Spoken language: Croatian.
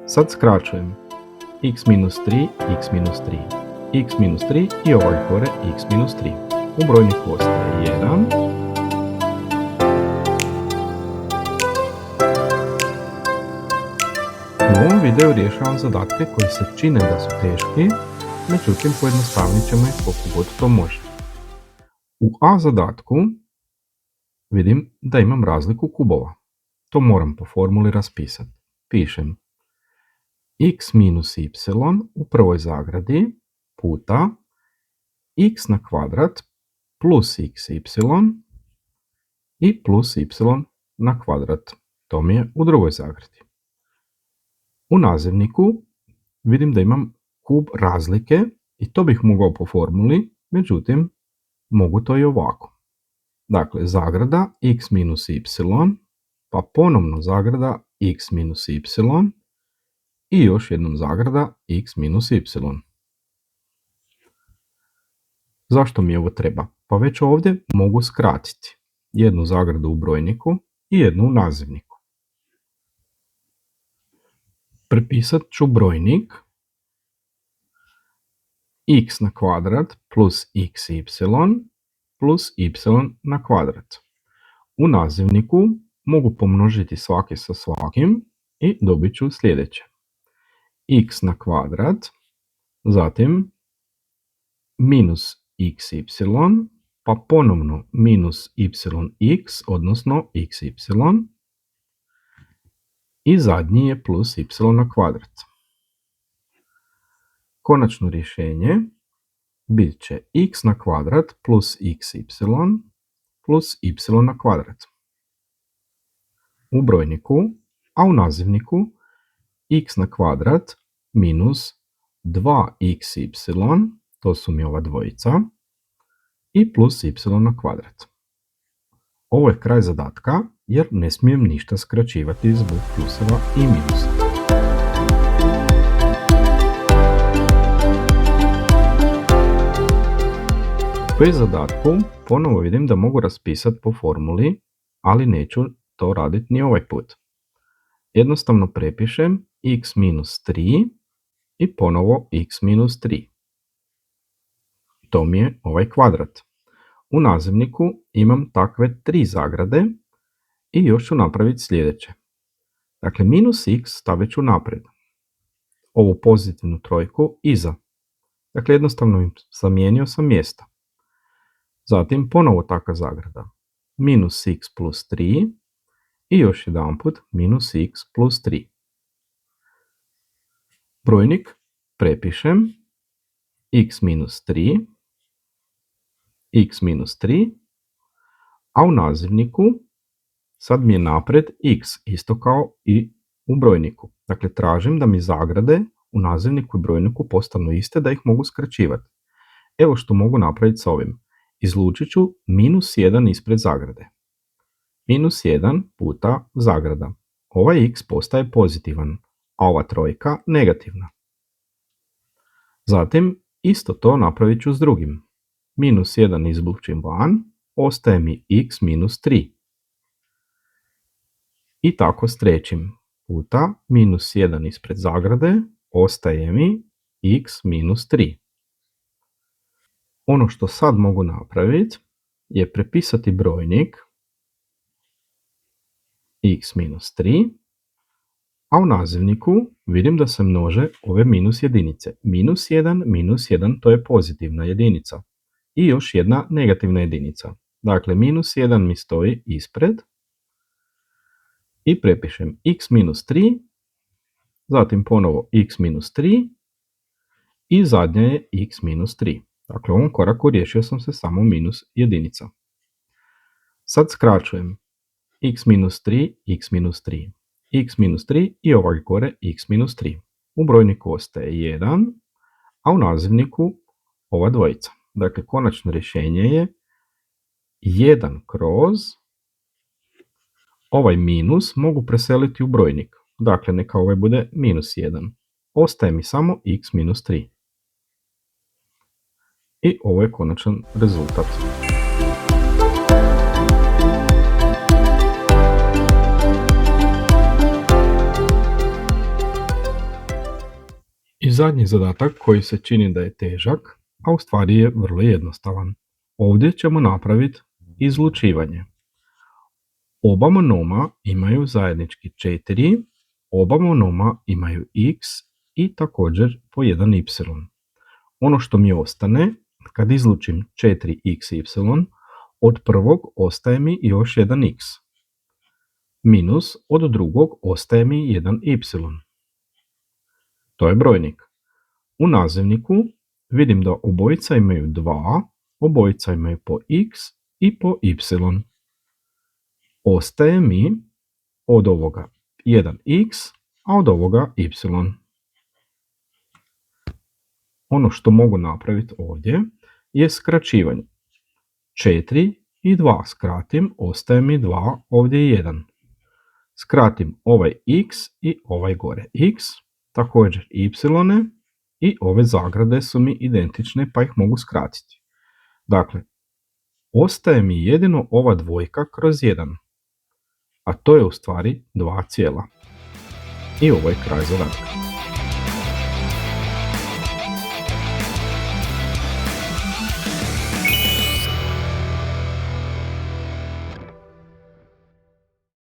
Sad skraćujem x minus 3, x minus 3, x minus 3 i ovaj gore x minus 3. U brojniku ostaje 1. U ovom videu rješavam zadatke koji se čine da su teški, međutim pojednostavnit ćemo ih koliko god to može. U A zadatku vidim da imam razliku kubova. To moram po formuli raspisati. Pišem x minus y u prvoj zagradi puta x na kvadrat plus xy i plus y na kvadrat. To mi je u drugoj zagradi. U nazivniku vidim da imam kub razlike i to bih mogao po formuli, međutim mogu to i ovako. Dakle, zagrada x minus y, pa ponovno zagrada x minus y i još jednom zagrada x minus y. Zašto mi ovo treba? Pa već ovdje mogu skratiti jednu zagradu u brojniku i jednu u nazivniku. Prepisat ću brojnik x na kvadrat plus xy plus y na kvadrat. U nazivniku mogu pomnožiti svaki sa svakim i dobit ću sljedeće. X na kvadrat, zatim minus xy, pa ponovno minus yx, odnosno xy, i zadnji je plus y na kvadrat. Konačno rješenje bit će x na kvadrat plus xy plus y na kvadrat. U brojniku, a u nazivniku x na kvadrat minus 2xy, to su mi ova dvojica, i plus y na kvadrat. Ovo je kraj zadatka jer ne smijem ništa skraćivati zbog pluseva i minusa. Pri zadatku ponovo vidim da mogu raspisati po formuli, ali neću to raditi ni ovaj put. Jednostavno prepišem x minus 3 i ponovo x minus 3. To mi je ovaj kvadrat. U nazivniku imam takve 3 zagrade i još ću napraviti sljedeće. Dakle, minus x stavit ću naprijed. Ovu pozitivnu trojku iza. Dakle, jednostavno zamijenio sam mjesta. Zatim ponovo takva zagrada. Minus x plus 3 i još jedanput minus x plus 3. Brojnik prepišem x minus 3, x minus 3, a u nazivniku sad mi je naprijed x, isto kao i u brojniku. Dakle, tražim da mi zagrade u nazivniku i brojniku postanu iste, da ih mogu skraćivati. Evo što mogu napraviti s ovim. Izlučit ću minus 1 ispred zagrade. Minus 1 puta zagrada. Ovaj x postaje pozitivan, a ova trojka negativna. Zatim isto to napravit ću s drugim. Minus 1 izlučim van, ostaje mi x minus 3. I tako s trećim puta minus 1 ispred zagrade, ostaje mi x minus 3. Ono što sad mogu napraviti je prepisati brojnik x minus 3, a u nazivniku vidim da se množe ove minus jedinice. Minus 1, to je pozitivna jedinica. I još jedna negativna jedinica. Dakle, minus 1 mi stoji ispred i prepišem x minus 3, zatim ponovo x minus 3 i zadnja je x minus 3. Dakle, u ovom koraku riješio sam se samo minus jedinica. Sad skraćujem x minus 3, x minus 3, x minus 3 i ovaj gore x minus 3. U brojniku ostaje 1, a u nazivniku ova dvojica. Dakle, konačno rješenje je 1 kroz ovaj minus mogu preseliti u brojnik. Dakle, neka ovaj bude minus 1. Ostaje mi samo x minus 3. I ovo je konačan rezultat. I zadnji zadatak koji se čini da je težak, a u stvari je vrlo jednostavan. Ovdje ćemo napraviti izlučivanje. Oba monoma imaju zajednički 4, oba monoma imaju x i također po jedan y. Ono što mi ostane, kad izlučim 4xy, od prvog ostaje mi još jedan x. Minus od drugog ostaje mi jedan y. To je brojnik. U nazivniku vidim da obojica imaju 2, obojica imaju po x i po y. Ostaje mi od ovoga 1x, a od ovoga y. Ono što mogu napraviti ovdje je skraćivanje. 4 i 2 skratim, ostaje mi 2, ovdje je 1. Skratim ovaj x i ovaj gore x, također y, i ove zagrade su mi identične pa ih mogu skratiti. Dakle, ostaje mi jedino ova dvojka kroz 1, a to je u stvari 2 cijela. I ovo je kraj zadatka.